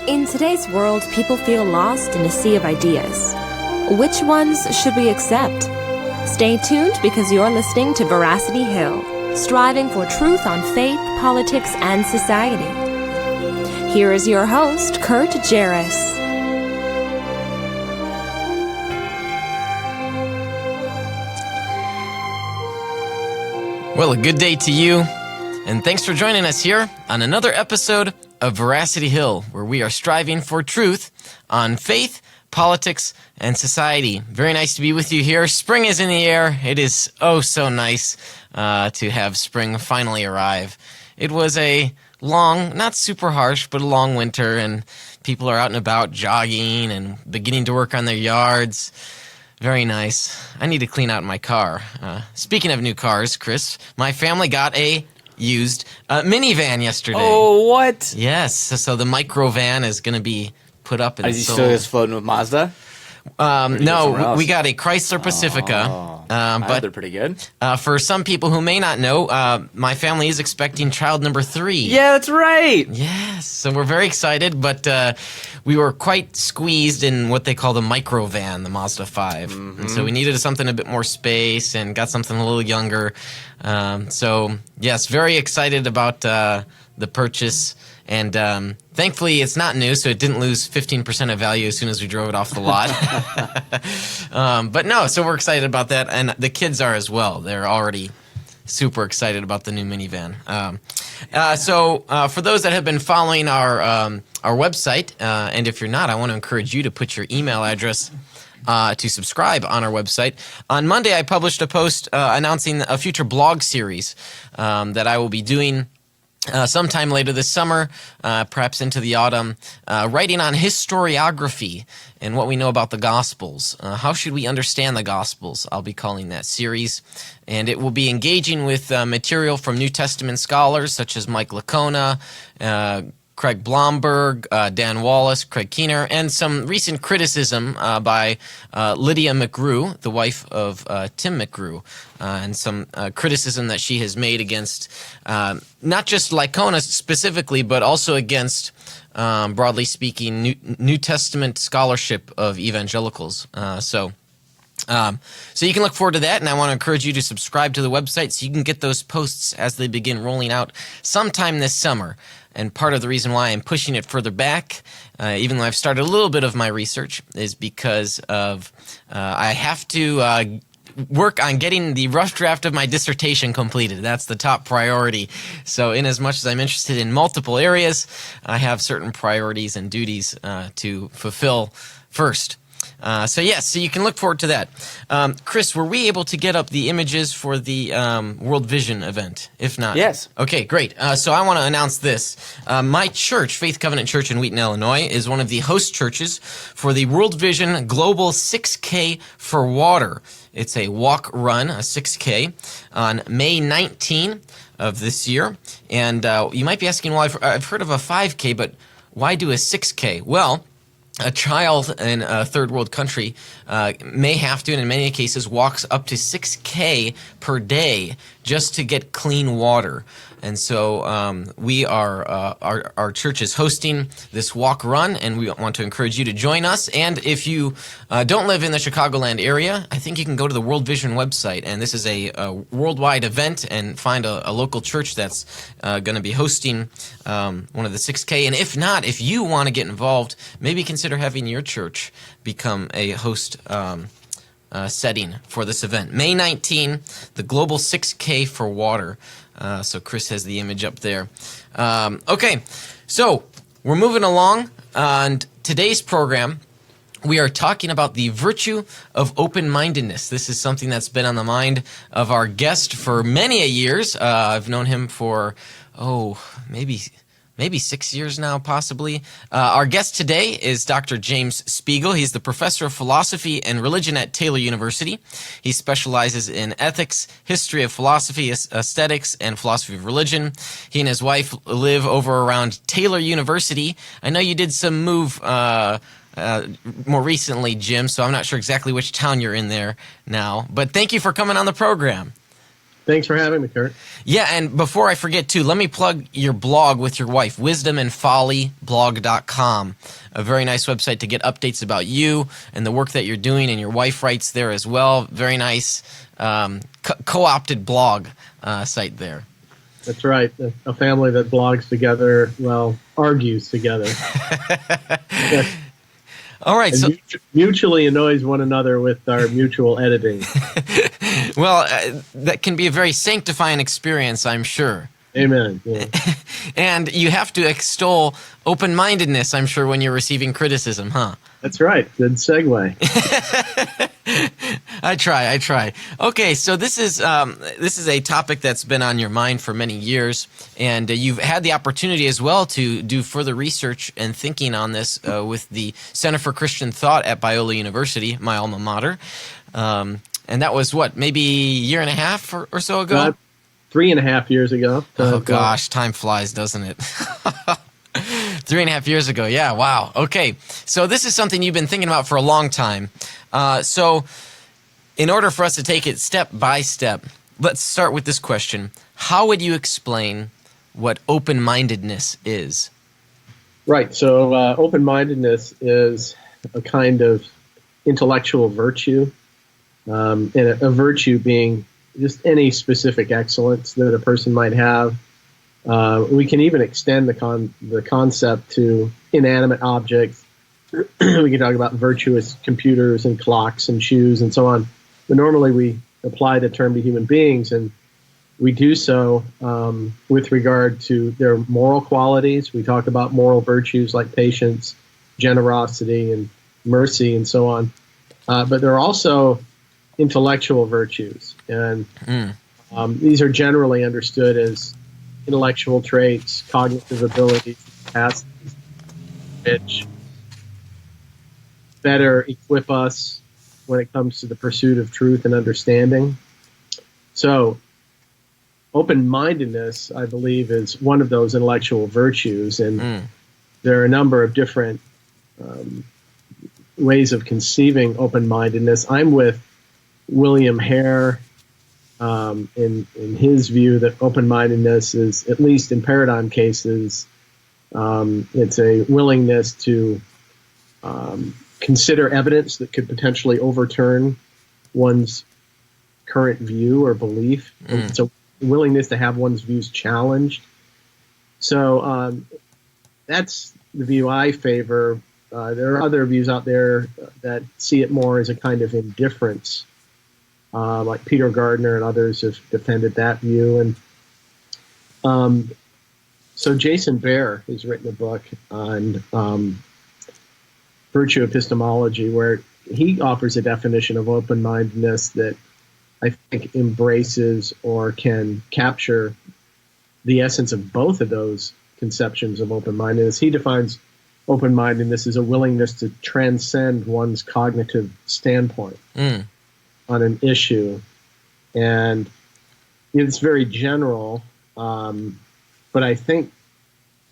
In today's world, people feel lost in a sea of ideas. Which ones should we accept? Stay tuned because you're listening to Veracity Hill, striving for truth on faith, politics, and society. Here is your host, Kurt Jarris. Well, a good day to you, and thanks for joining us here on another episode of Veracity Hill, where we are striving for truth on faith, politics, and society. Very nice to be with you here. Spring is in the air. It is oh so nice to have spring finally arrive. It was a long, not super harsh, but a long winter, and people are out and about jogging and beginning to work on their yards. Very nice. I need to clean out my car. Speaking of new cars, Chris, my family got a used minivan yesterday. Oh, what? Yes. So the micro van is going to be put up and Is he sold. still just floating with Mazda? No, we got a Chrysler Pacifica. But they're pretty good. for some people who may not know, my family is expecting child number 3. Yeah, that's right. Yes, so we're very excited, but we were quite squeezed in what they call the micro van, the Mazda 5. And so we needed something a bit more space and got something a little younger. So, yes, very excited about the purchase. And thankfully, it's not new, so it didn't lose 15% of value as soon as we drove it off the lot. But no, so we're excited about that, and the kids are as well. They're already super excited about the new minivan. So for those that have been following our website, and if you're not, I want to encourage you to put your email address to subscribe on our website. On Monday, I published a post announcing a future blog series that I will be doing sometime later this summer, perhaps into the autumn, writing on historiography and what we know about the Gospels. How should we understand the Gospels? I'll be calling that series. And it will be engaging with material from New Testament scholars such as Mike Licona, Craig Blomberg, Dan Wallace, Craig Keener, and some recent criticism by Lydia McGrew, the wife of Tim McGrew, and some criticism that she has made against not just Licona specifically, but also against, broadly speaking, New Testament scholarship of evangelicals. So you can look forward to that, and I want to encourage you to subscribe to the website so you can get those posts as they begin rolling out sometime this summer. And part of the reason why I'm pushing it further back, even though I've started a little bit of my research, is because of I have to work on getting the rough draft of my dissertation completed. That's the top priority. So in as much as I'm interested in multiple areas, I have certain priorities and duties to fulfill first. So you can look forward to that. Chris, were we able to get up the images for the World Vision event? If not, Yes. Okay, great. So I want to announce this. My church, Faith Covenant Church in Wheaton, Illinois, is one of the host churches for the World Vision Global 6K for Water. It's a walk-run, a 6K, on May 19 of this year. And you might be asking, well, I've heard of a 5K, but why do a 6K? Well, a child in a third world country may have to, and in many cases, walks up to 6K per day just to get clean water. And so our church is hosting this walk run, and we want to encourage you to join us. And if you don't live in the Chicagoland area, I think you can go to the World Vision website, and this is a worldwide event, and find a local church that's going to be hosting one of the 6K. And if not, if you want to get involved, maybe consider having your church become a host setting for this event. May 19, the Global 6K for Water. So Chris has the image up there. Okay, so we're moving along, and today's program, we are talking about the virtue of open-mindedness. This is something that's been on the mind of our guest for many a years. I've known him for, maybe 6 years now, possibly. Our guest today is Dr. James Spiegel. He's the professor of philosophy and religion at Taylor University. He specializes in ethics, history of philosophy, aesthetics, and philosophy of religion. He and his wife live over around Taylor University. I know you did some move more recently, Jim, so I'm not sure exactly which town you're in there now. But thank you for coming on the program. Thanks for having me, Kurt. Yeah, and before I forget, too, let me plug your blog with your wife, wisdomandfollyblog.com, a very nice website to get updates about you and the work that you're doing, and your wife writes there as well. Very nice co-opted blog site there. That's right. A family that blogs together, well, argues together. All right. And So mutually annoys one another with our mutual editing. well, that can be a very sanctifying experience, I'm sure. Amen. Yeah. And you have to extol open-mindedness, I'm sure, when you're receiving criticism, huh? That's right. Good segue. I try. Okay, so this is a topic that's been on your mind for many years, and you've had the opportunity as well to do further research and thinking on this with the Center for Christian Thought at Biola University, my alma mater. And that was, maybe a year and a half or so ago? 3.5 years ago. Oh, gosh, time flies, doesn't it? 3.5 years ago, yeah, wow. Okay, so this is something you've been thinking about for a long time. So in order for us to take it step by step, let's start with this question. How would you explain what open-mindedness is? Right, so open-mindedness is a kind of intellectual virtue, and a virtue being just any specific excellence that a person might have. We can even extend the concept to inanimate objects. We can talk about virtuous computers and clocks and shoes and so on. But normally we apply the term to human beings, and we do so with regard to their moral qualities. We talk about moral virtues like patience, generosity, and mercy, and so on. But there are also intellectual virtues, and these are generally understood as intellectual traits, cognitive abilities, capacities, which better equip us when it comes to the pursuit of truth and understanding. So, open-mindedness, I believe, is one of those intellectual virtues, and there are a number of different ways of conceiving open-mindedness. I'm with William Hare in his view that open-mindedness is, at least in paradigm cases, it's a willingness to consider evidence that could potentially overturn one's current view or belief. It's a willingness to have one's views challenged. So that's the view I favor. There are other views out there that see it more as a kind of indifference. Like Peter Gardner and others have defended that view. And so Jason Bear has written a book on virtue epistemology, where he offers a definition of open-mindedness that I think embraces or can capture the essence of both of those conceptions of open-mindedness. He defines open-mindedness as a willingness to transcend one's cognitive standpoint on an issue. And it's very general, but I think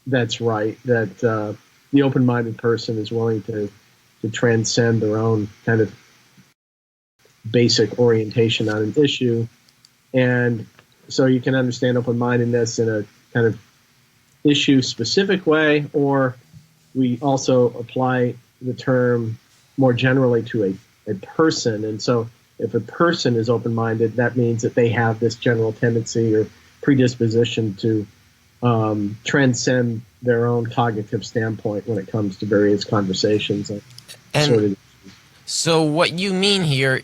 that's right, that the open-minded person is willing to transcend their own kind of basic orientation on an issue. And so you can understand open-mindedness in a kind of issue-specific way, or we also apply the term more generally to a person. And so if a person is open-minded, that means that they have this general tendency or predisposition to transcend their own cognitive standpoint when it comes to various conversations. And so what you mean here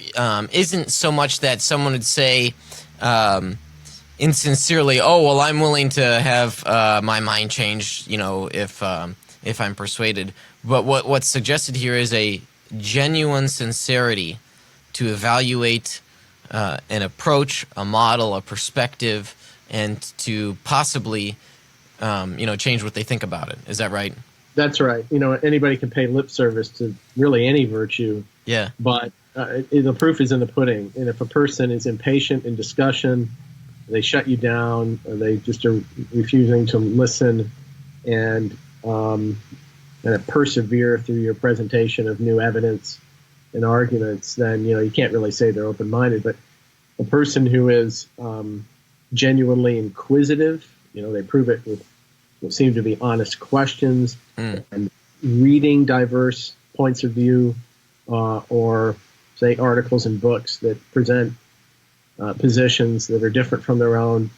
isn't so much that someone would say insincerely, oh, well, I'm willing to have my mind changed, if I'm persuaded. But what's suggested here is a genuine sincerity to evaluate an approach, a model, a perspective, and to possibly, change what they think about it. Is that right? That's right. Anybody can pay lip service to really any virtue. Yeah. But the proof is in the pudding. And if a person is impatient in discussion, they shut you down, or they just are refusing to listen and persevere through your presentation of new evidence and arguments, then you can't really say they're open-minded. But a person who is genuinely inquisitive. They prove it with what seem to be honest questions and reading diverse points of view, or say articles and books that present positions that are different from their own.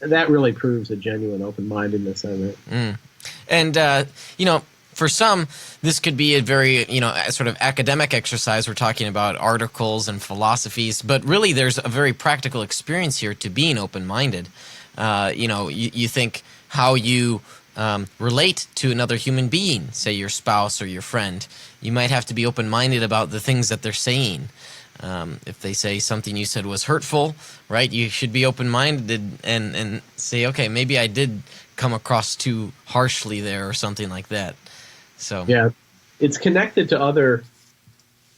That really proves a genuine open-mindedness, I think. And, for some, this could be a very, sort of academic exercise. We're talking about articles and philosophies, but really there's a very practical experience here to being open-minded. You think how you relate to another human being, say your spouse or your friend. You might have to be open-minded about the things that they're saying. If they say something you said was hurtful, right, you should be open-minded and say, okay, maybe I did come across too harshly there or something like that. So yeah, it's connected to other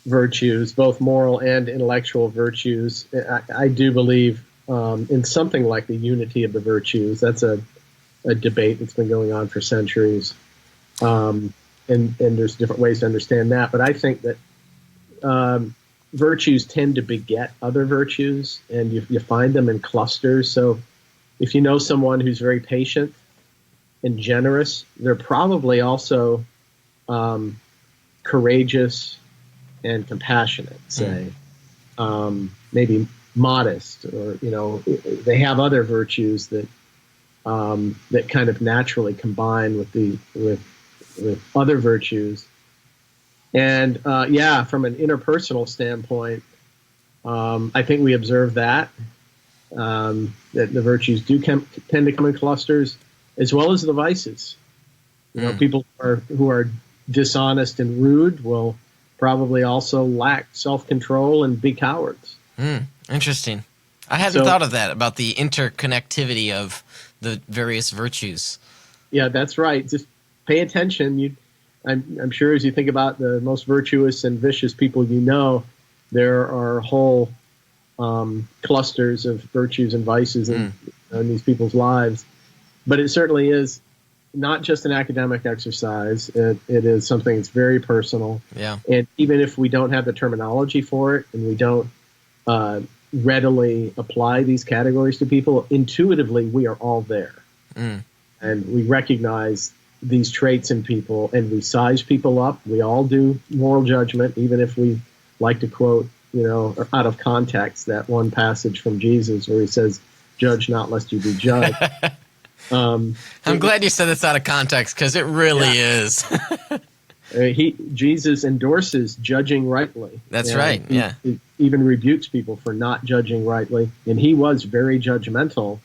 virtues, both moral and intellectual virtues. I do believe in something like the unity of the virtues. That's a debate that's been going on for centuries, and there's different ways to understand that. But I think that virtues tend to beget other virtues, and you find them in clusters. So if you know someone who's very patient and generous, they're probably also courageous and compassionate, say. Maybe modest, or they have other virtues that kind of naturally combine with other virtues. And from an interpersonal standpoint, I think we observe that the virtues do tend to come in clusters, as well as the vices. People who are dishonest and rude will probably also lack self-control and be cowards. Interesting. I hadn't thought of that, about the interconnectivity of the various virtues. Yeah, that's right. Just pay attention. I'm sure as you think about the most virtuous and vicious people there are whole clusters of virtues and vices in these people's lives. But it certainly is not just an academic exercise. It is something that's very personal. Yeah. And even if we don't have the terminology for it, and we don't readily apply these categories to people, intuitively we are all there. And we recognize these traits in people, and we size people up. We all do moral judgment, even if we like to quote, out of context, that one passage from Jesus where he says, "Judge not, lest you be judged." I'm glad you said this out of context, because it really is. Jesus endorses judging rightly. That's right. Yeah. He even rebukes people for not judging rightly, and he was very judgmental,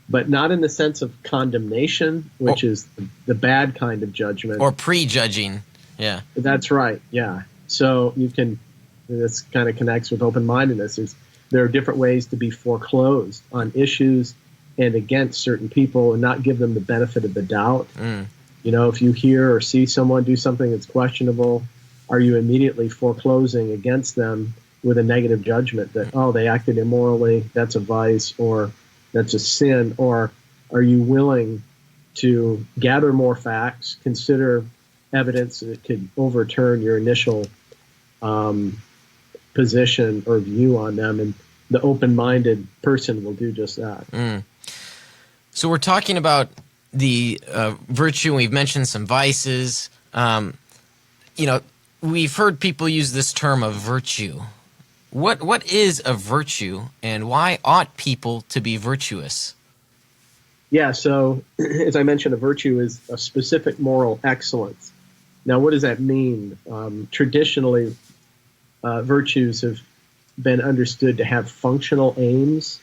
but not in the sense of condemnation, which is the bad kind of judgment, or prejudging. Yeah, that's right. Yeah. So this kind of connects with open-mindedness. There are different ways to be foreclosed on issues and against certain people, and not give them the benefit of the doubt. If you hear or see someone do something that's questionable, are you immediately foreclosing against them with a negative judgment that, they acted immorally, that's a vice, or that's a sin? Or are you willing to gather more facts, consider evidence that could overturn your initial position or view on them? And the open-minded person will do just that. So we're talking about the virtue, and we've mentioned some vices. We've heard people use this term of virtue. What is a virtue, and why ought people to be virtuous? Yeah, so as I mentioned, a virtue is a specific moral excellence. Now, what does that mean? Traditionally, virtues have been understood to have functional aims.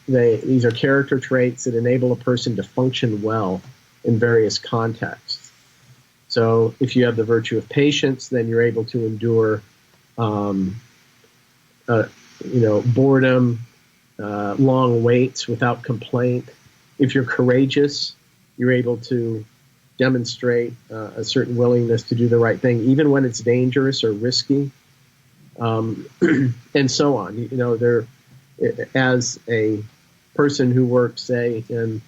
These are character traits that enable a person to function well in various contexts. So if you have the virtue of patience, then you're able to endure boredom, long waits without complaint. If you're courageous, you're able to demonstrate a certain willingness to do the right thing, even when it's dangerous or risky, and so on. As a person who works, say, in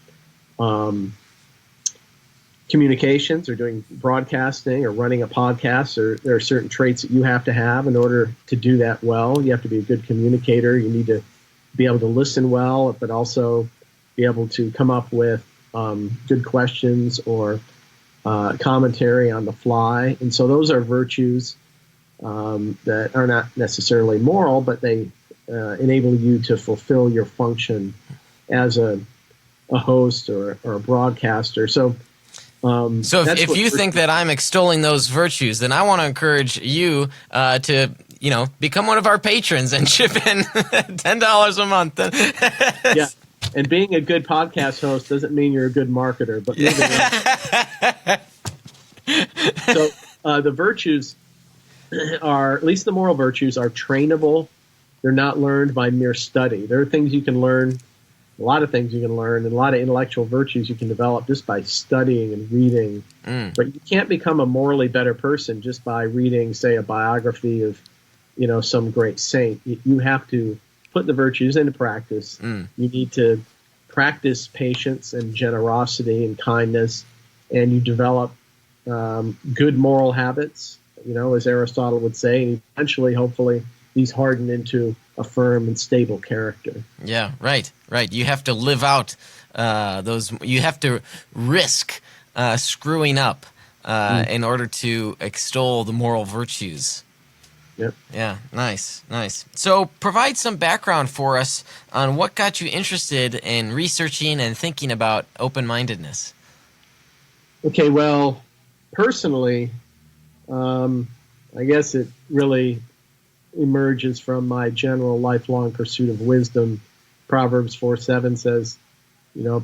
communications or doing broadcasting or running a podcast, or there are certain traits that you have to have in order to do that well. You have to be a good communicator. You need to be able to listen well, but also be able to come up with good questions or commentary on the fly. And so those are virtues that are not necessarily moral, but they enable you to fulfill your function as a host or a broadcaster. So if you think that I'm extolling those virtues, then I want to encourage you to become one of our patrons and chip in $10 a month. Yeah. And being a good podcast host doesn't mean you're a good marketer, but so the virtues are, at least the moral virtues, are trainable. They're not learned by mere study. There are things you can learn, a lot of things you can learn, and a lot of intellectual virtues you can develop just by studying and reading. But you can't become a morally better person just by reading, say, a biography of, some great saint. You have to put the virtues into practice. You need to practice patience and generosity and kindness, and you develop good moral habits, as Aristotle would say, and eventually, hopefully, these harden into a firm and stable character. Yeah, right. You have to live out those. You have to risk screwing up in order to extol the moral virtues. Yep. Yeah, nice. So provide some background for us on what got you interested in researching and thinking about open-mindedness. Okay, well, personally, I guess it really emerges from my general lifelong pursuit of wisdom. Proverbs 4:7 says,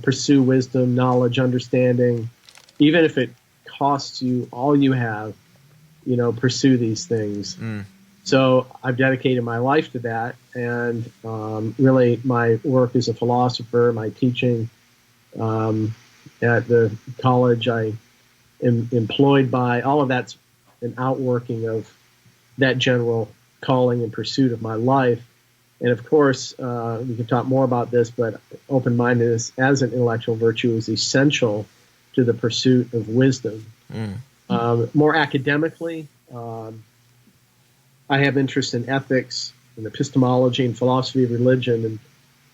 pursue wisdom, knowledge, understanding, even if it costs you all you have, pursue these things. So I've dedicated my life to that, and really my work as a philosopher, my teaching at the college I am employed by, all of that's an outworking of that general calling and pursuit of my life. And of course, we can talk more about this, but open-mindedness as an intellectual virtue is essential to the pursuit of wisdom. More academically, I have interest in ethics and epistemology and philosophy of religion, and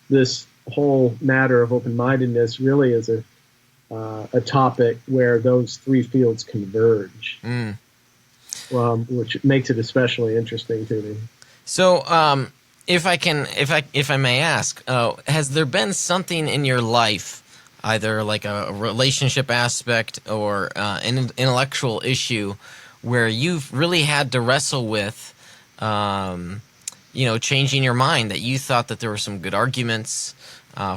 this whole matter of open-mindedness really is a topic where those three fields converge, which makes it especially interesting to me. So, if I may ask, has there been something in your life, either like a relationship aspect or an intellectual issue, where you've really had to wrestle with, changing your mind, that you thought that there were some good arguments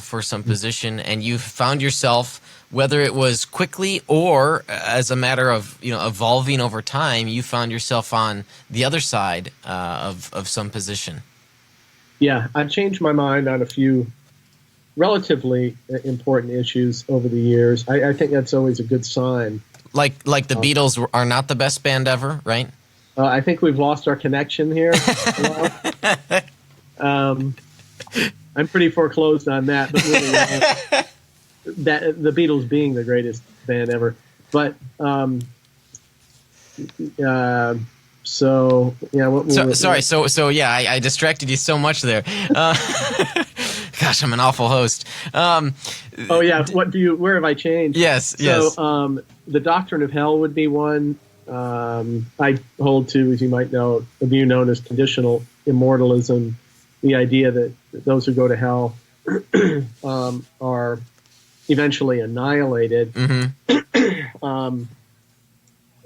for some position, and you found yourself, whether it was quickly or as a matter of evolving over time, you found yourself on the other side of some position? Yeah, I've changed my mind on a few relatively important issues over the years. I think that's always a good sign. Like the Beatles are not the best band ever, right? I think we've lost our connection here. I'm pretty foreclosed on that, but really, that the Beatles being the greatest band ever. But so yeah. Sorry. I distracted you so much there. Gosh, I'm an awful host. Oh yeah. Where have I changed? Yes. So the doctrine of hell would be one. I hold to, as you might know, a view known as conditional immortalism, the idea that those who go to hell are eventually annihilated.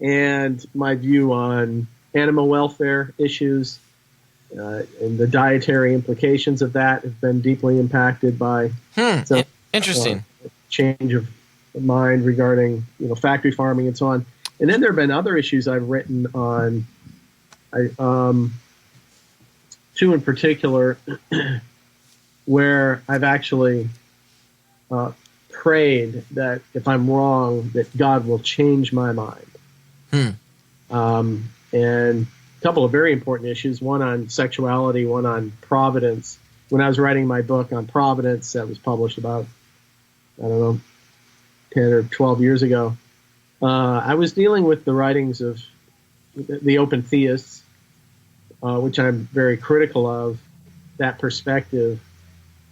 And my view on animal welfare issues and the dietary implications of that have been deeply impacted by interesting change of mind regarding factory farming and so on. And then there have been other issues I've written on, two in particular, where I've actually prayed that if I'm wrong, that God will change my mind. And a couple of very important issues, one on sexuality, one on providence. When I was writing my book on providence that was published about, 10 or 12 years ago, I was dealing with the writings of the open theists, which I'm very critical of, that perspective.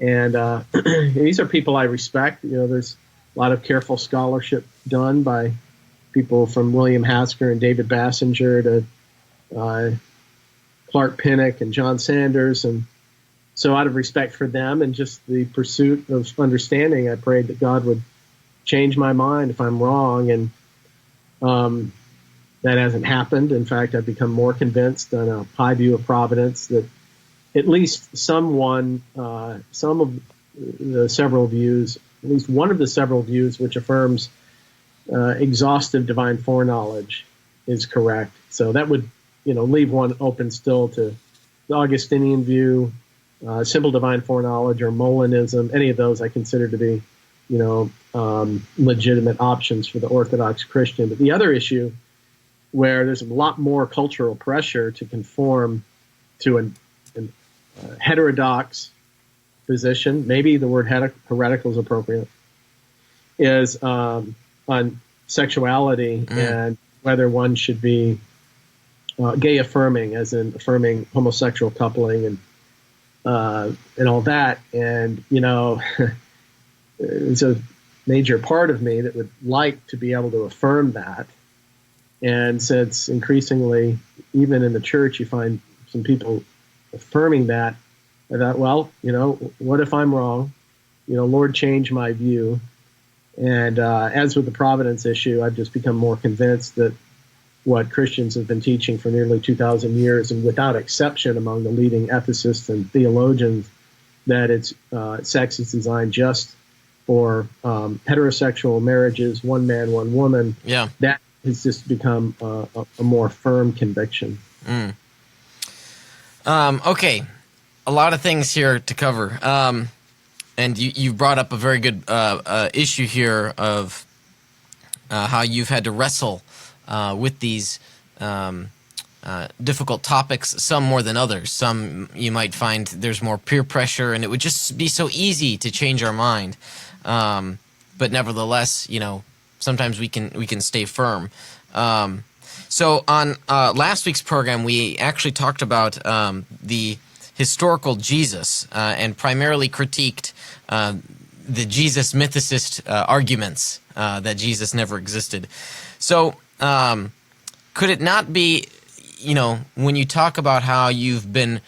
And these are people I respect. There's a lot of careful scholarship done by people from William Hasker and David Bassinger to Clark Pinnock and John Sanders. And so out of respect for them and just the pursuit of understanding, I prayed that God would change my mind if I'm wrong. And that hasn't happened. In fact, I've become more convinced on a high view of providence that at least some of the several views, at least one of the several views which affirms exhaustive divine foreknowledge is correct. So that would, leave one open still to the Augustinian view, simple divine foreknowledge, or Molinism. Any of those I consider to be, legitimate options for the Orthodox Christian. But the other issue, where there's a lot more cultural pressure to conform to an heterodox position, maybe the word heretical is appropriate, is on sexuality and whether one should be gay affirming, as in affirming homosexual coupling and all that. And it's a major part of me that would like to be able to affirm that. And since increasingly, even in the church, you find some people affirming that, I thought, well, what if I'm wrong? Lord, change my view. And as with the providence issue, I've just become more convinced that what Christians have been teaching for nearly 2,000 years, and without exception among the leading ethicists and theologians, that sex is designed just for heterosexual marriages, one man, one woman. Yeah. That has just become a more firm conviction. Okay, a lot of things here to cover. And you brought up a very good issue here of how you've had to wrestle with these difficult topics, some more than others. Some you might find there's more peer pressure, and it would just be so easy to change our mind. But nevertheless, sometimes we can stay firm. So on last week's program, we actually talked about the historical Jesus and primarily critiqued the Jesus mythicist arguments that Jesus never existed. So could it not be, when you talk about how you've been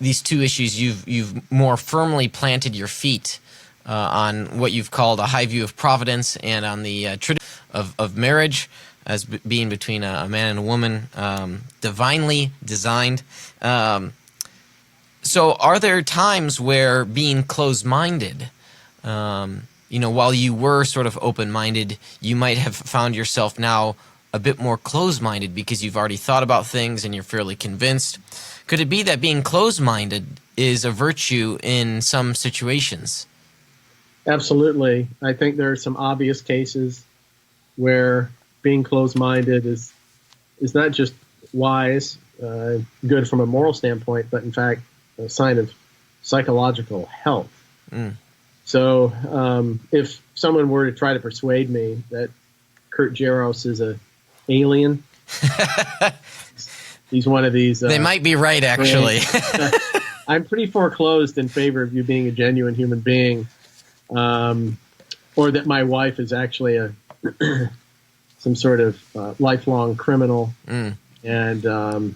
these two issues, you've more firmly planted your feet on what you've called a high view of providence and on the tradition of marriage as being between a man and a woman, divinely designed. So are there times where being closed-minded, while you were sort of open-minded, you might have found yourself now a bit more closed-minded because you've already thought about things and you're fairly convinced? Could it be that being closed-minded is a virtue in some situations? Absolutely. I think there are some obvious cases where being closed-minded is not just wise, good from a moral standpoint, but in fact a sign of psychological health. So if someone were to try to persuade me that Kurt Jaros is an alien, he's one of these... they might be right, actually. I'm pretty foreclosed in favor of you being a genuine human being, or that my wife is actually some sort of lifelong criminal and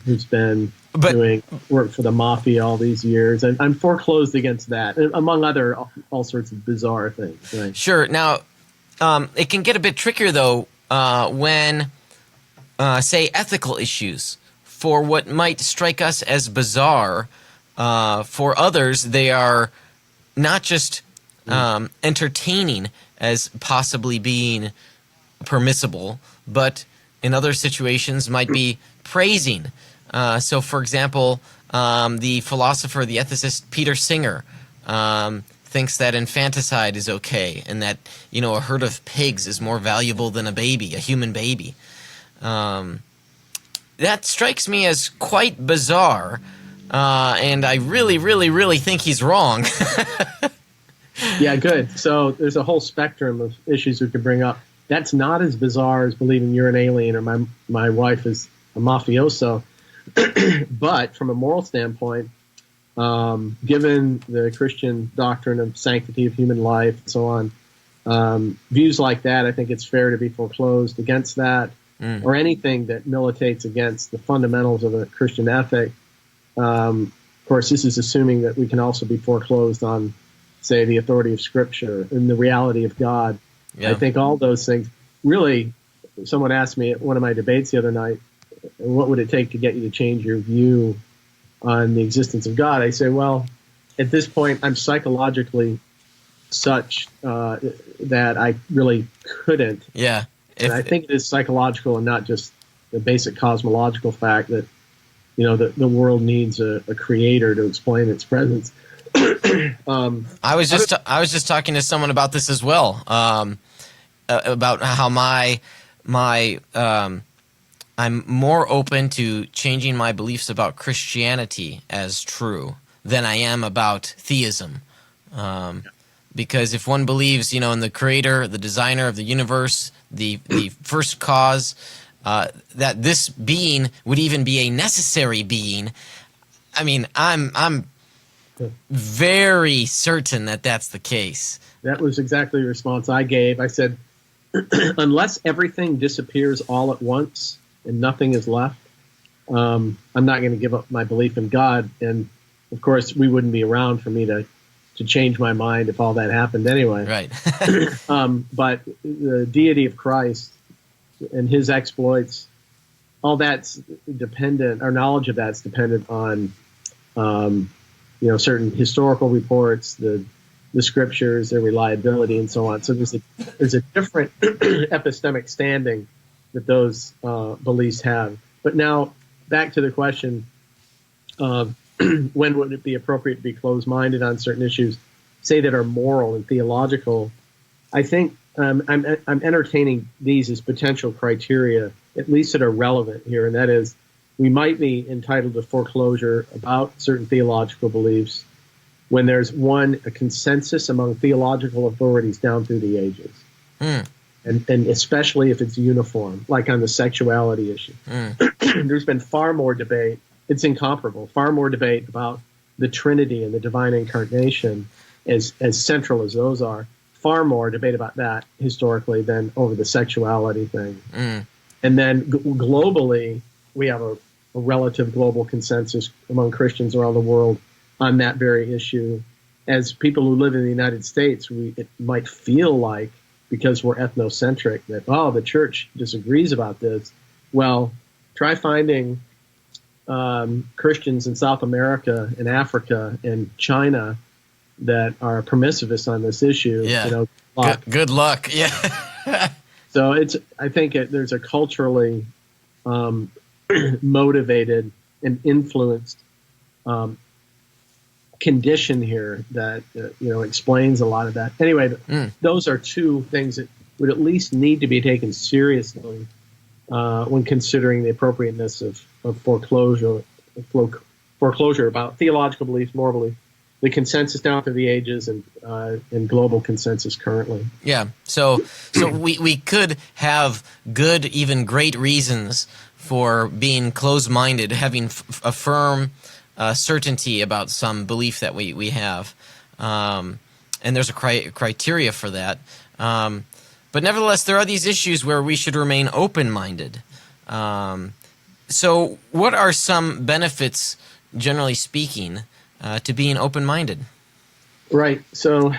who's been doing work for the mafia all these years. And I'm foreclosed against that, among other all sorts of bizarre things. Right? Sure. Now, it can get a bit trickier, though, when, say, ethical issues, for what might strike us as bizarre, for others, they are not just entertaining as possibly being permissible, but in other situations might be praising. So, for example, the philosopher, the ethicist Peter Singer thinks that infanticide is okay, and that a herd of pigs is more valuable than a human baby. That strikes me as quite bizarre, and I really, really, really think he's wrong. Yeah, good. So there's a whole spectrum of issues we could bring up. that's not as bizarre as believing you're an alien or my wife is a mafioso. But from a moral standpoint, given the Christian doctrine of sanctity of human life and so on, views like that, I think it's fair to be foreclosed against that, or anything that militates against the fundamentals of a Christian ethic. Of course, this is assuming that we can also be foreclosed on, say, the authority of Scripture and the reality of God. Yeah. I think all those things. Really, someone asked me at one of my debates the other night, what would it take to get you to change your view on the existence of God? I say, well, at this point, I'm psychologically such that I really couldn't. Yeah. And I think it is psychological and not just the basic cosmological fact that, you know, the world needs a creator to explain its presence. I was just talking to someone about this as well, about how I'm more open to changing my beliefs about Christianity as true than I am about theism. Because if one believes, you know, in the creator, the designer of the universe, the first cause, that this being would even be a necessary being, I mean, I'm very certain that that's the case. That was exactly the response I gave. I said, unless everything disappears all at once and nothing is left, I'm not going to give up my belief in God. And, of course, we wouldn't be around for me to change my mind if all that happened anyway. Right. But the deity of Christ and his exploits, all that's dependent, our knowledge of that's dependent on you know, certain historical reports, the scriptures, their reliability, and so on. So there's a different epistemic standing that those beliefs have. But now back to the question of when would it be appropriate to be closed-minded on certain issues, say that are moral and theological. I think I'm entertaining these as potential criteria, at least that are relevant here, and that is, we might be entitled to foreclosure about certain theological beliefs when there's, one, a consensus among theological authorities down through the ages. And especially if it's uniform, like on the sexuality issue. There's been far more debate. It's incomparable. Far more debate about the Trinity and the divine incarnation as central as those are. Far more debate about that historically than over the sexuality thing. And then globally, we have a relative global consensus among Christians around the world on that very issue. As people who live in the United States, it might feel like, because we're ethnocentric, that, oh, the church disagrees about this. Well, try finding Christians in South America and Africa and China that are permissivists on this issue. Yeah. You know, good luck. Yeah. So I think there's a culturally motivated and influenced condition here that explains a lot of that. Anyway, those are two things that would at least need to be taken seriously when considering the appropriateness of foreclosure about theological beliefs, moral beliefs, the consensus down through the ages, and global consensus currently. Yeah. So we could have good, even great reasons for being closed-minded, having a firm certainty about some belief that we have, and there's a criteria for that. But nevertheless, there are these issues where we should remain open-minded. So what are some benefits, generally speaking, to being open-minded? Right. So,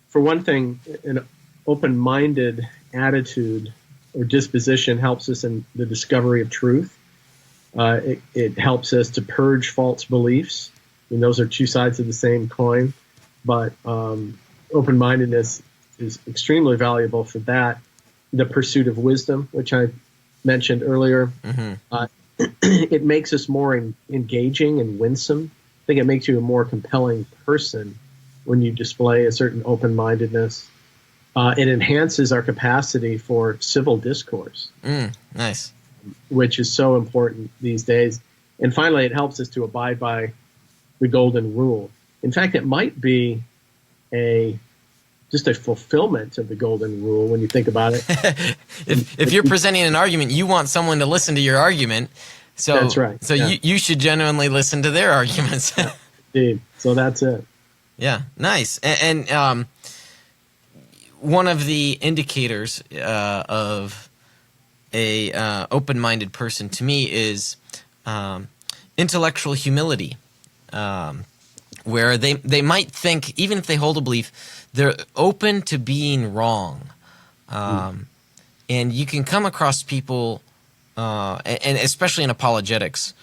for one thing, an open-minded attitude or disposition helps us in the discovery of truth. It helps us to purge false beliefs. I mean, those are two sides of the same coin. But open-mindedness is extremely valuable for that. The pursuit of wisdom, which I mentioned earlier, it makes us more engaging and winsome. I think it makes you a more compelling person when you display a certain open-mindedness. It enhances our capacity for civil discourse. Nice. Which is so important these days. And finally, it helps us to abide by the golden rule. In fact, it might be a just a fulfillment of the golden rule when you think about it. If you're presenting an argument, you want someone to listen to your argument. So That's right. So Yeah. you should genuinely listen to their arguments. Indeed. So that's it. Yeah, nice. And one of the indicators of a open-minded person to me is intellectual humility, where they might think, even if they hold a belief, they're open to being wrong. And you can come across people, and especially in apologetics,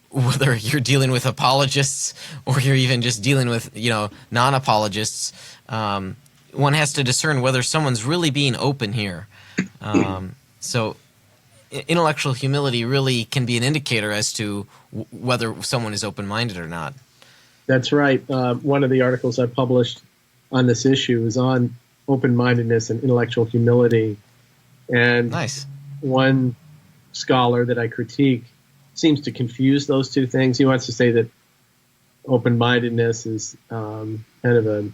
whether you're dealing with apologists or you're even just dealing with, non-apologists, one has to discern whether someone's really being open here. So intellectual humility really can be an indicator as to whether someone is open-minded or not. That's right. One of the articles I published on this issue is on open-mindedness and intellectual humility. And Nice. one scholar that I critique seems to confuse those two things. He wants to say that open-mindedness is kind of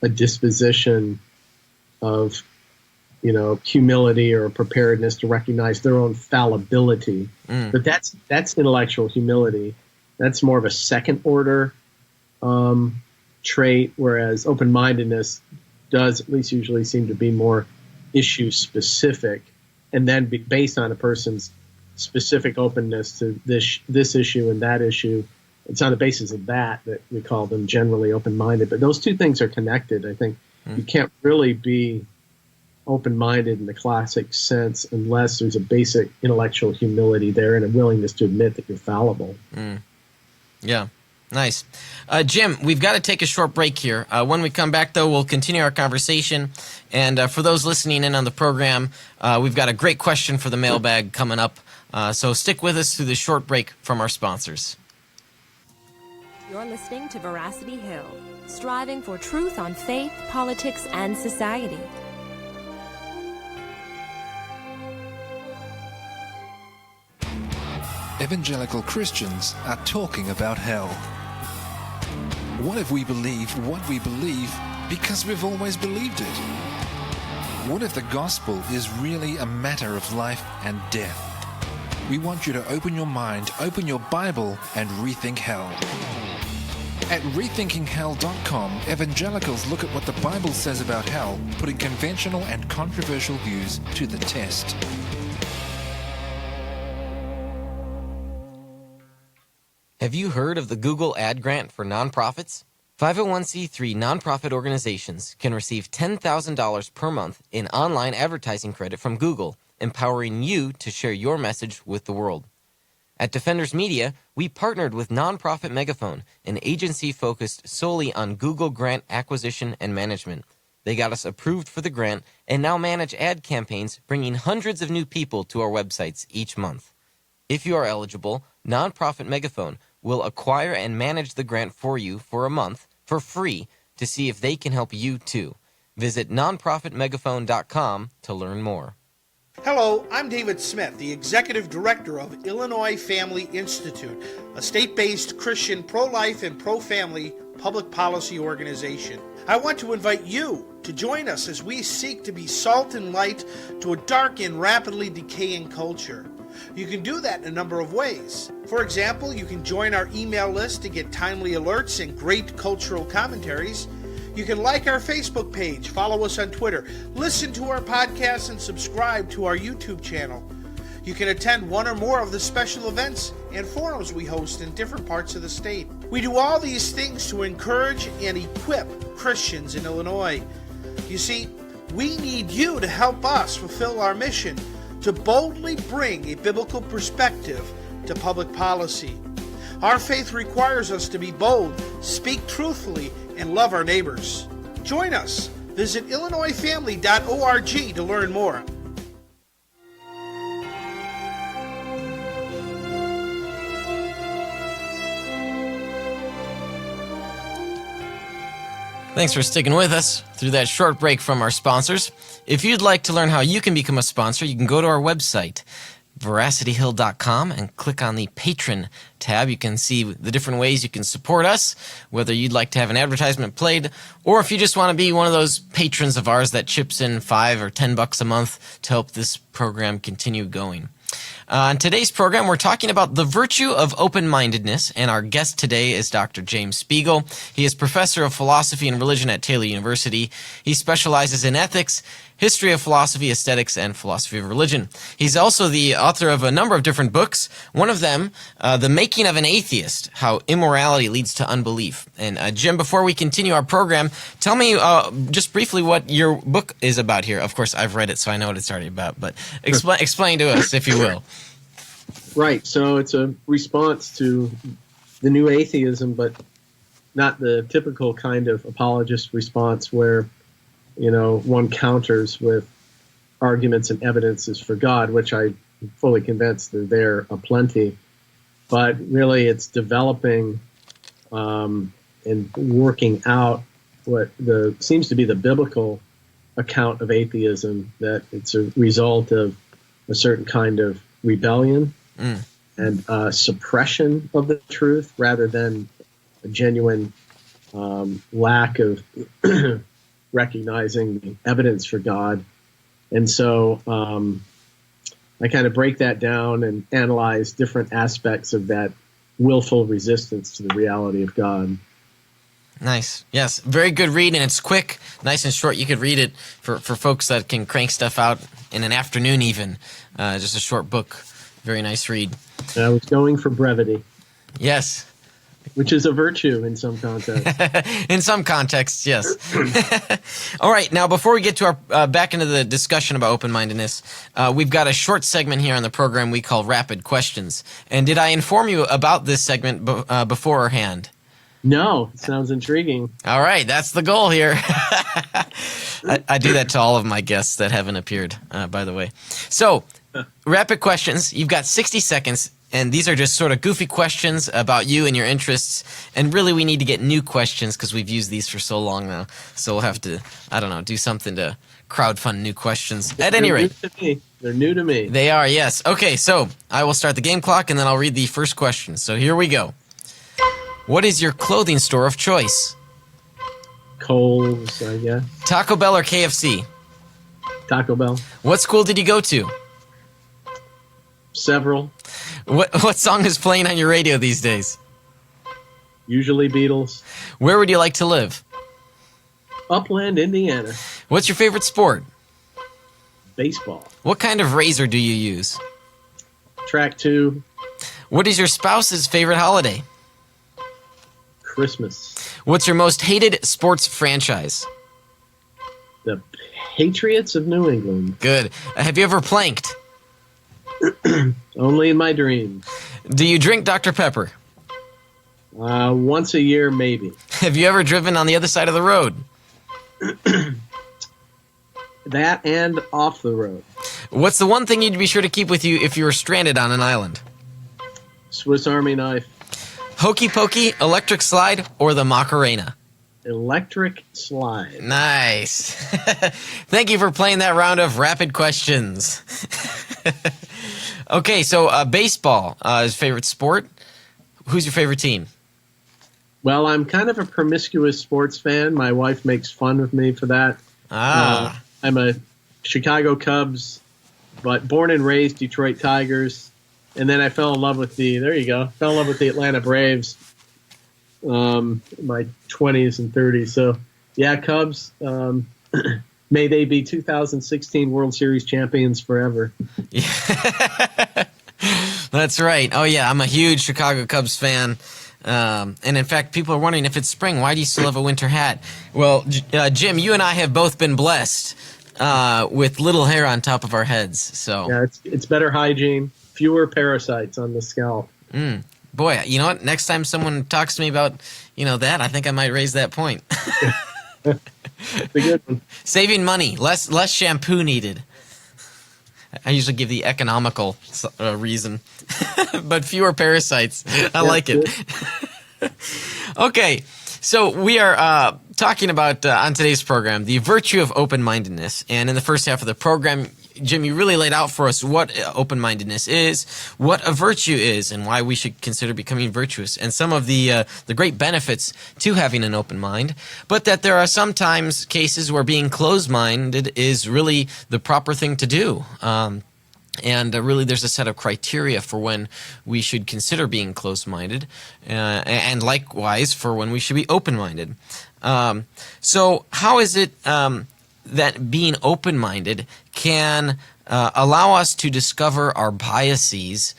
a disposition of, humility or preparedness to recognize their own fallibility. But that's intellectual humility. That's more of a second-order trait, whereas open-mindedness does at least usually seem to be more issue-specific, and then be based on a person's specific openness to this issue and that issue. It's on the basis of that we call them generally open-minded. But those two things are connected. I think you can't really be open-minded in the classic sense unless there's a basic intellectual humility there and a willingness to admit that you're fallible. Yeah, nice. Jim, we've got to take a short break here. When we come back, though, we'll continue our conversation. And for those listening in on the program, we've got a great question for the mailbag coming up. So stick with us through the short break from our sponsors. You're listening to Veracity Hill, striving for truth on faith, politics, and society. Evangelical Christians are talking about hell. What if we believe what we believe because we've always believed it? What if the gospel is really a matter of life and death? We want you to open your mind, open your Bible, and rethink hell. At rethinkinghell.com, evangelicals look at what the Bible says about hell, putting conventional and controversial views to the test. Have you heard of the Google Ad Grant for nonprofits? 501c3 nonprofit organizations can receive $10,000 per month in online advertising credit from Google, empowering you to share your message with the world. At Defenders Media, we partnered with Nonprofit Megaphone, an agency focused solely on Google grant acquisition and management. They got us approved for the grant and now manage ad campaigns, bringing hundreds of new people to our websites each month. If you are eligible, Nonprofit Megaphone will acquire and manage the grant for you for a month for free to see if they can help you too. Visit nonprofitmegaphone.com to learn more. Hello, I'm David Smith, the Executive Director of Illinois Family Institute, a state-based Christian pro-life and pro-family public policy organization. I want to invite you to join us as we seek to be salt and light to a dark and rapidly decaying culture. You can do that in a number of ways. For example, you can join our email list to get timely alerts and great cultural commentaries. You can like our Facebook page, follow us on Twitter, listen to our podcasts, and subscribe to our YouTube channel. You can attend one or more of the special events and forums we host in different parts of the state. We do all these things to encourage and equip Christians in Illinois. You see, we need you to help us fulfill our mission to boldly bring a biblical perspective to public policy. Our faith requires us to be bold, speak truthfully, and love our neighbors. Join us. Visit illinoisfamily.org to learn more. Thanks for sticking with us through that short break from our sponsors. If you'd like to learn how you can become a sponsor, you can go to our website, veracityhill.com and click on the Patron tab. You can see the different ways you can support us, whether you'd like to have an advertisement played, or if you just want to be one of those patrons of ours that chips in $5 or $10 a month to help this program continue going. On today's program, we're talking about the virtue of open-mindedness, and our guest today is Dr. James Spiegel. He is professor of philosophy and religion at Taylor University. He specializes in ethics, history of philosophy, aesthetics, and philosophy of religion. He's also the author of a number of different books. One of them, The Making of an Atheist, How Immorality Leads to Unbelief. And Jim, before we continue our program, tell me just briefly what your book is about here. Of course, I've read it, so I know what it's already about, but explain to us, if you will. Right. So it's a response to the new atheism, but not the typical kind of apologist response where, one counters with arguments and evidences for God, which I'm fully convinced that they're aplenty. But really, it's developing and working out what seems to be the biblical account of atheism, that it's a result of a certain kind of rebellion and suppression of the truth rather than a genuine lack of recognizing the evidence for God. And so I kind of break that down and analyze different aspects of that willful resistance to the reality of God. Nice. Yes. Very good read, and it's quick, nice and short. You could read it for folks that can crank stuff out in an afternoon even. Just a short book. Very nice read. I was going for brevity. Yes. Which is a virtue in some contexts. In some contexts, yes. All right. Now, before we get to our back into the discussion about open-mindedness, we've got a short segment here on the program we call Rapid Questions. And did I inform you about this segment beforehand? No, it sounds intriguing. All right, that's the goal here. I do that to all of my guests that haven't appeared, by the way. So, rapid questions. You've got 60 seconds, and these are just sort of goofy questions about you and your interests. And really, we need to get new questions because we've used these for so long now. So we'll have to, do something to crowdfund new questions. At any rate. They're new to me. They are, yes. Okay, so I will start the game clock, and then I'll read the first question. So here we go. What is your clothing store of choice? Kohl's, I guess. Taco Bell or KFC? Taco Bell. What school did you go to? Several. What song is playing on your radio these days? Usually Beatles. Where would you like to live? Upland, Indiana. What's your favorite sport? Baseball. What kind of razor do you use? Track 2. What is your spouse's favorite holiday? Christmas. What's your most hated sports franchise? The Patriots of New England. Good. Have you ever planked? Only in my dreams. Do you drink Dr. Pepper? Once a year, maybe. Have you ever driven on the other side of the road? That and off the road. What's the one thing you'd be sure to keep with you if you were stranded on an island? Swiss Army knife. Hokey Pokey, Electric Slide, or the Macarena? Electric slide. Nice. Thank you for playing that round of rapid questions. Okay, so baseball is favorite sport. Who's your favorite team? Well, I'm kind of a promiscuous sports fan. My wife makes fun of me for that. I'm a Chicago Cubs, but born and raised Detroit Tigers. And then I fell in love with the Atlanta Braves in my 20s and 30s. So, yeah, Cubs, may they be 2016 World Series champions forever. Yeah. That's right. Oh, yeah, I'm a huge Chicago Cubs fan. And, in fact, people are wondering if it's spring, why do you still have a winter hat? Well, Jim, you and I have both been blessed with little hair on top of our heads. So yeah, it's better hygiene. Fewer parasites on the scalp. Boy, you know what? Next time someone talks to me about, that, I think I might raise that point. It's a good one. Saving money, less shampoo needed. I usually give the economical reason, but fewer parasites. I like it. Okay, so we are talking about on today's program the virtue of open-mindedness, and in the first half of the program, Jim, you really laid out for us what open-mindedness is, what a virtue is, and why we should consider becoming virtuous, and some of the great benefits to having an open mind, but that there are sometimes cases where being closed-minded is really the proper thing to do. And really, there's a set of criteria for when we should consider being closed-minded, and likewise for when we should be open-minded. So how is it that being open-minded can allow us to discover our biases,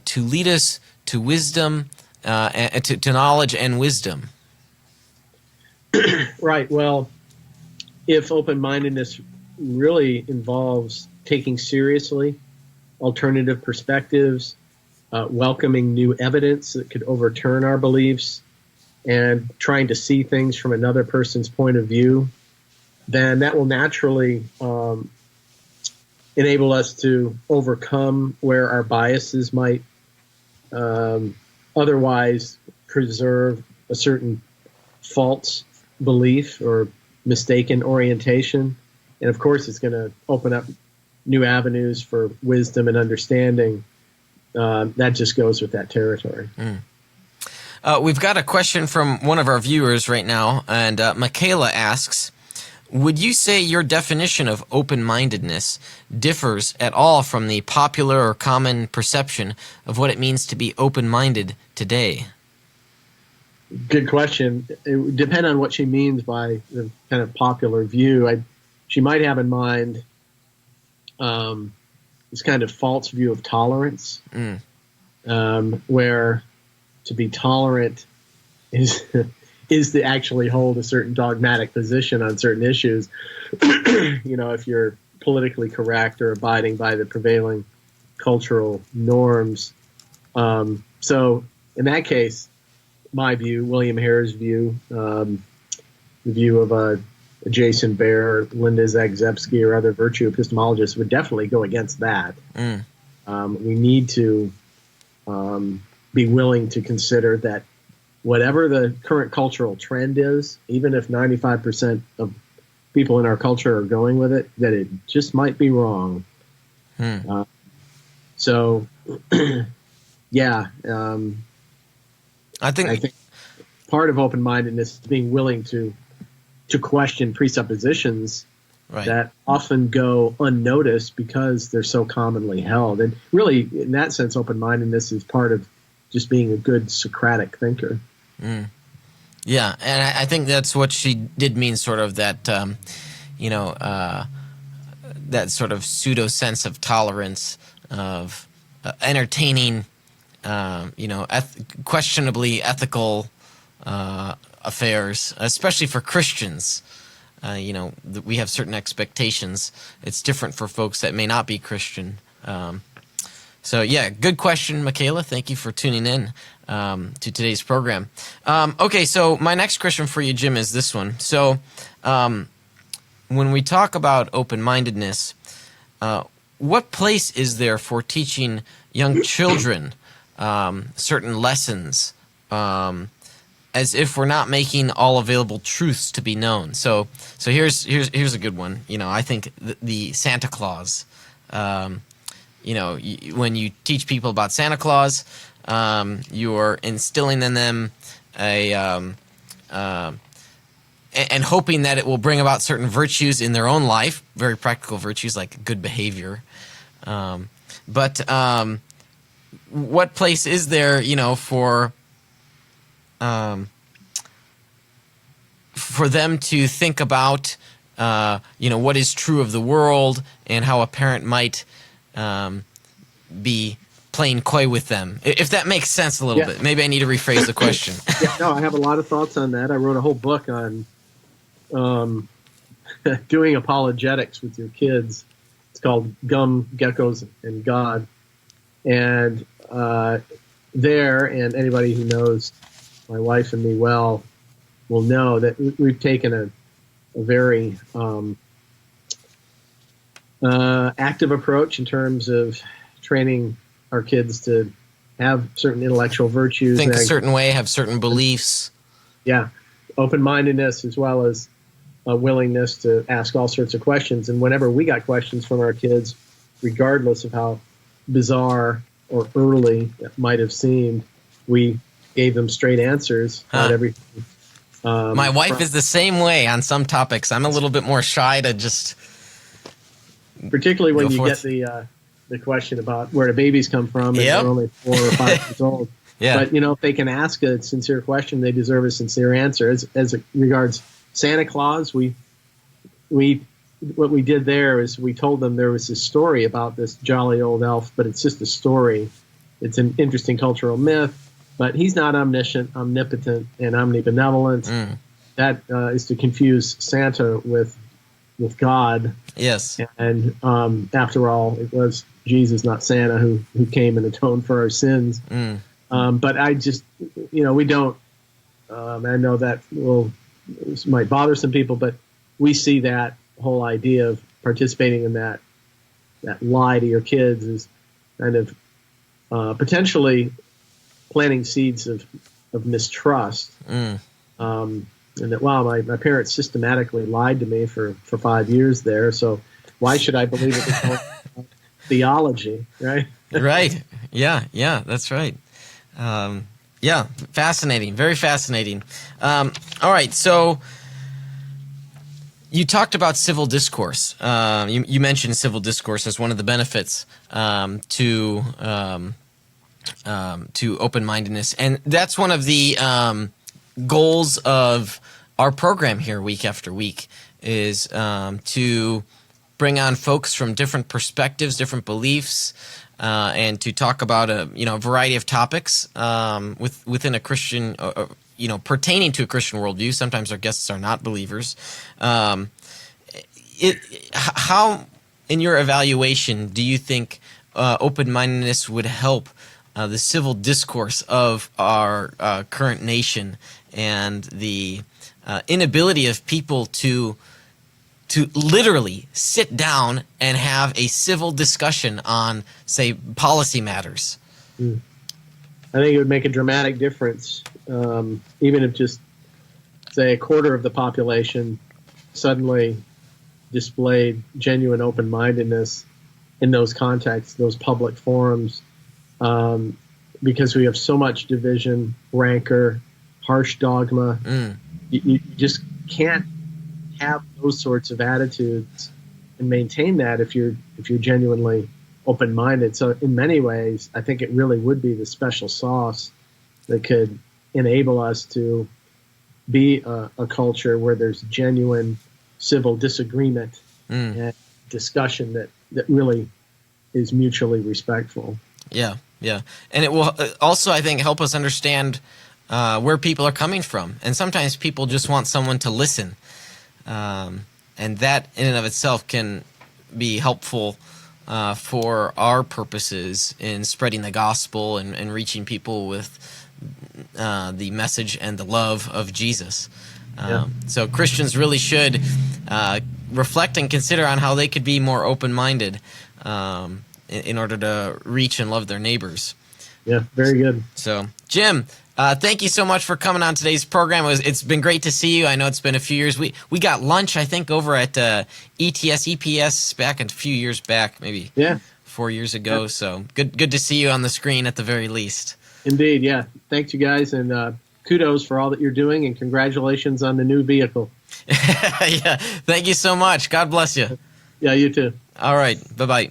to lead us to wisdom, to knowledge and wisdom? Right. Well, if open-mindedness really involves taking seriously alternative perspectives, welcoming new evidence that could overturn our beliefs, and trying to see things from another person's point of view, then that will naturally enable us to overcome where our biases might otherwise preserve a certain false belief or mistaken orientation. And of course, it's going to open up new avenues for wisdom and understanding. That just goes with that territory. We've got a question from one of our viewers right now, and Michaela asks, would you say your definition of open-mindedness differs at all from the popular or common perception of what it means to be open-minded today? Good question. It would depend on what she means by the kind of popular view. She might have in mind this kind of false view of tolerance, where to be tolerant is to actually hold a certain dogmatic position on certain issues. If you're politically correct or abiding by the prevailing cultural norms. So in that case, my view, William Hare's view, the view of Jason Baer, Linda Zagzebski, or other virtue epistemologists would definitely go against that. We need to be willing to consider that whatever the current cultural trend is, even if 95% of people in our culture are going with it, that it just might be wrong. I think part of open-mindedness is being willing to question presuppositions that often go unnoticed because they're so commonly held. And really, in that sense, open-mindedness is part of just being a good Socratic thinker. Yeah, and I think that's what she did mean, sort of that, that sort of pseudo sense of tolerance, of entertaining, questionably ethical affairs, especially for Christians. We have certain expectations. It's different for folks that may not be Christian. So, good question, Michaela. Thank you for tuning in to today's program. Okay, so my next question for you, Jim, is this one. So, when we talk about open-mindedness, what place is there for teaching young children certain lessons, as if we're not making all available truths to be known? So here's a good one. I think the Santa Claus. When you teach people about Santa Claus, you're instilling in them and hoping that it will bring about certain virtues in their own life, very practical virtues like good behavior. But what place is there, for them to think about, what is true of the world and how a parent might be playing coy with them, if that makes sense a little bit. Maybe I need to rephrase the question. I have a lot of thoughts on that. I wrote a whole book on doing apologetics with your kids. It's called Gum, Geckos, and God. And and anybody who knows my wife and me well will know that we've taken a very active approach in terms of training our kids to have certain intellectual virtues. Think a certain way, have certain beliefs. Yeah. Open-mindedness, as well as a willingness to ask all sorts of questions. And whenever we got questions from our kids, regardless of how bizarre or early it might have seemed, we gave them straight answers on everything. My wife is the same way on some topics. I'm a little bit more shy to just... Particularly when you forth. get the question about where the babies come from, and Yep. they're only 4 or 5 years old. Yeah. But, if they can ask a sincere question, they deserve a sincere answer. As it regards Santa Claus, what we did there is we told them there was this story about this jolly old elf, but it's just a story. It's an interesting cultural myth, but he's not omniscient, omnipotent, and omnibenevolent. That is to confuse Santa with God. Yes. And after all, it was Jesus, not Santa, who came and atoned for our sins. But I just, we don't. I know that might bother some people, but we see that whole idea of participating in that lie to your kids is kind of potentially planting seeds of mistrust. And that, wow, my parents systematically lied to me for 5 years there, so why should I believe it was theology, right? Right. Yeah, that's right. Fascinating. Very fascinating. All right, so you talked about civil discourse. You mentioned civil discourse as one of the benefits to open-mindedness, and that's one of the goals of our program here week after week is to bring on folks from different perspectives, different beliefs, and to talk about a variety of topics within a Christian, pertaining to a Christian worldview. Sometimes our guests are not believers. How, in your evaluation, do you think open-mindedness would help the civil discourse of our current nation and the inability of people to literally sit down and have a civil discussion on, say, policy matters? I think it would make a dramatic difference, even if just, say, a quarter of the population suddenly displayed genuine open-mindedness in those contexts, those public forums, because we have so much division, rancor, harsh dogma. You just can't have those sorts of attitudes and maintain that if you're genuinely open-minded. So in many ways, I think it really would be the special sauce that could enable us to be a culture where there's genuine civil disagreement and discussion that really is mutually respectful. Yeah. And it will also, I think, help us understand where people are coming from. And sometimes people just want someone to listen. And that in and of itself can be helpful for our purposes in spreading the gospel and reaching people with the message and the love of Jesus. So Christians really should reflect and consider on how they could be more open-minded in order to reach and love their neighbors. Yeah, very good. So, Jim, thank you so much for coming on today's program. It's been great to see you. I know it's been a few years. We got lunch, I think, over at EPS back a few years back, maybe 4 years ago. So good to see you on the screen at the very least. Indeed, yeah. Thanks, you guys, and kudos for all that you're doing, and congratulations on the new vehicle. Yeah, thank you so much. God bless you. Yeah, you too. All right, bye-bye.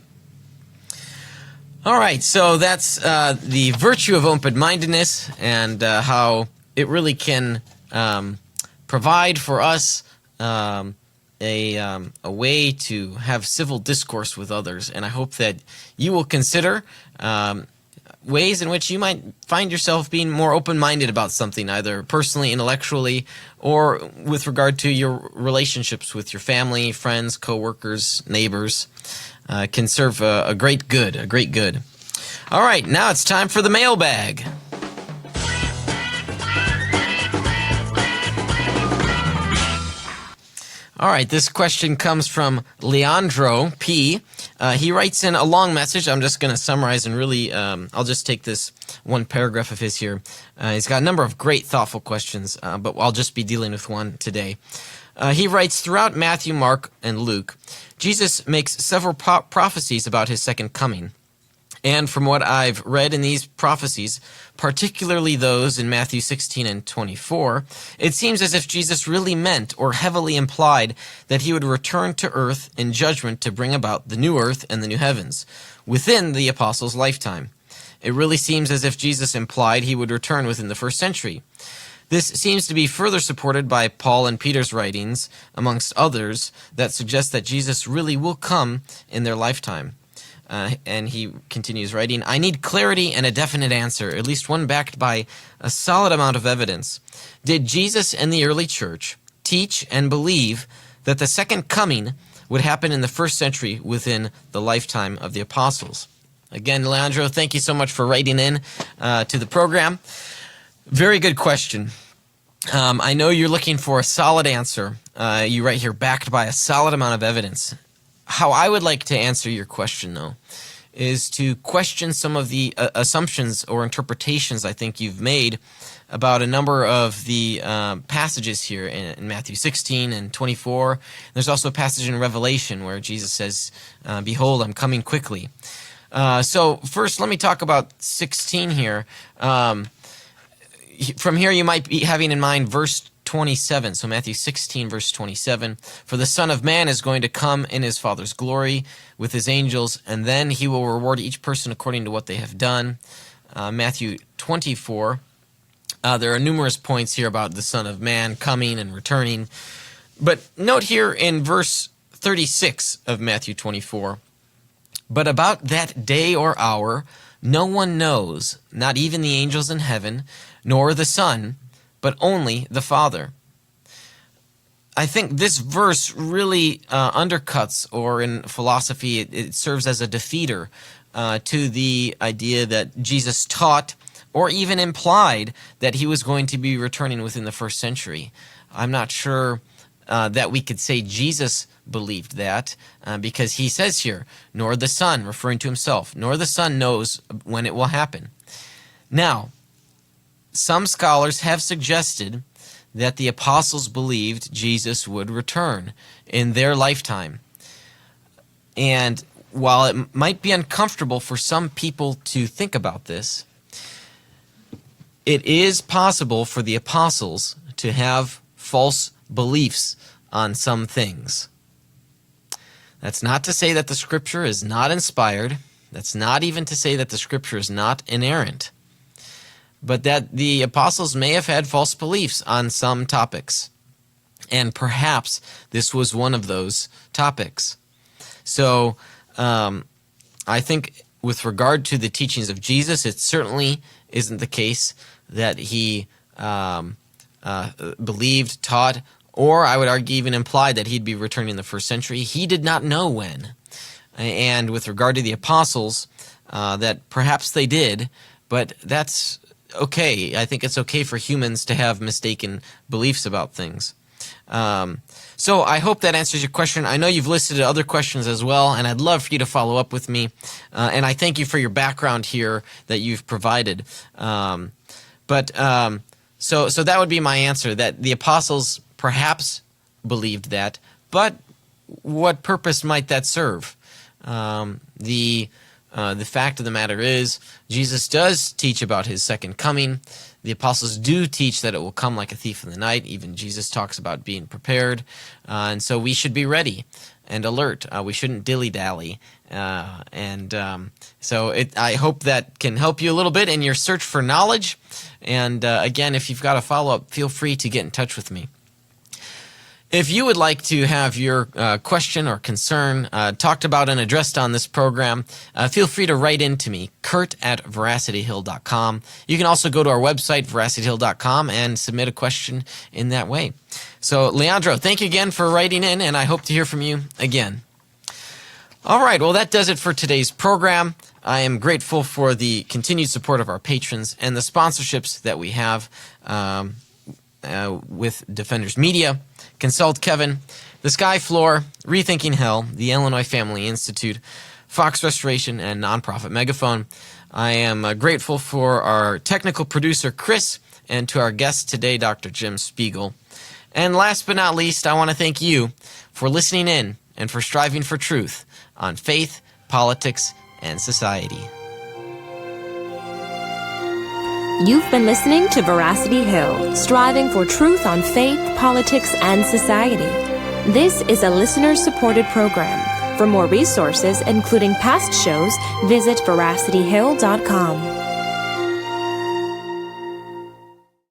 All right, so that's the virtue of open-mindedness and how it really can provide for us a way to have civil discourse with others. And I hope that you will consider ways in which you might find yourself being more open-minded about something, either personally, intellectually, or with regard to your relationships with your family, friends, coworkers, neighbors. Can serve a great good. All right, now it's time for the mailbag. All right, this question comes from Leandro P. He writes in a long message. I'm just going to summarize and really, I'll just take this one paragraph of his here. He's got a number of great, thoughtful questions, but I'll just be dealing with one today. He writes, throughout Matthew, Mark, and Luke, Jesus makes several prophecies about his second coming. And from what I've read in these prophecies, particularly those in Matthew 16 and 24, it seems as if Jesus really meant or heavily implied that he would return to earth in judgment to bring about the new earth and the new heavens within the apostles' lifetime. It really seems as if Jesus implied he would return within the first century. This seems to be further supported by Paul and Peter's writings, amongst others, that suggest that Jesus really will come in their lifetime. And he continues writing, I need clarity and a definite answer, at least one backed by a solid amount of evidence. Did Jesus and the early church teach and believe that the second coming would happen in the first century within the lifetime of the apostles? Again, Leandro, thank you so much for writing in to the program. Very good question. I know you're looking for a solid answer. You write here, backed by a solid amount of evidence. How I would like to answer your question, though, is to question some of the assumptions or interpretations I think you've made about a number of the passages here in Matthew 16 and 24. There's also a passage in Revelation where Jesus says, behold, I'm coming quickly. So first, let me talk about 16 here. From here, you might be having in mind verse 27. So Matthew 16, verse 27. For the Son of Man is going to come in his Father's glory with his angels, and then he will reward each person according to what they have done. Matthew 24. There are numerous points here about the Son of Man coming and returning. But note here in verse 36 of Matthew 24. But about that day or hour, no one knows, not even the angels in heaven, nor the Son, but only the Father. I think this verse really undercuts, or in philosophy, it serves as a defeater to the idea that Jesus taught or even implied that he was going to be returning within the first century. I'm not sure that we could say Jesus believed that because he says here, nor the Son, referring to himself, nor the Son knows when it will happen. Now, some scholars have suggested that the apostles believed Jesus would return in their lifetime. And while it might be uncomfortable for some people to think about this, it is possible for the apostles to have false beliefs on some things. That's not to say that the Scripture is not inspired. That's not even to say that the Scripture is not inerrant. But that the apostles may have had false beliefs on some topics. And perhaps this was one of those topics. So I think with regard to the teachings of Jesus, it certainly isn't the case that he believed, taught, or I would argue even implied that he'd be returning in the first century. He did not know when. And with regard to the apostles, that perhaps they did, but that's okay. I think it's okay for humans to have mistaken beliefs about things. So I hope that answers your question. I know you've listed other questions as well, and I'd love for you to follow up with me. And I thank you for your background here that you've provided. So that would be my answer, that the apostles perhaps believed that, but what purpose might that serve? The fact of the matter is, Jesus does teach about his second coming. The apostles do teach that it will come like a thief in the night. Even Jesus talks about being prepared. And so we should be ready and alert. We shouldn't dilly-dally. I hope that can help you a little bit in your search for knowledge. And again, if you've got a follow-up, feel free to get in touch with me. If you would like to have your question or concern talked about and addressed on this program, feel free to write in to me, kurt@veracityhill.com. You can also go to our website, veracityhill.com, and submit a question in that way. So, Leandro, thank you again for writing in, and I hope to hear from you again. All right, well, that does it for today's program. I am grateful for the continued support of our patrons and the sponsorships that we have with Defenders Media, Consult Kevin, The Sky Floor, Rethinking Hell, the Illinois Family Institute, Fox Restoration, and Nonprofit Megaphone. I am grateful for our technical producer, Chris, and to our guest today, Dr. Jim Spiegel. And last but not least, I want to thank you for listening in and for striving for truth on faith, politics, and society. You've been listening to Veracity Hill, striving for truth on faith, politics, and society. This is a listener-supported program. For more resources, including past shows, visit veracityhill.com.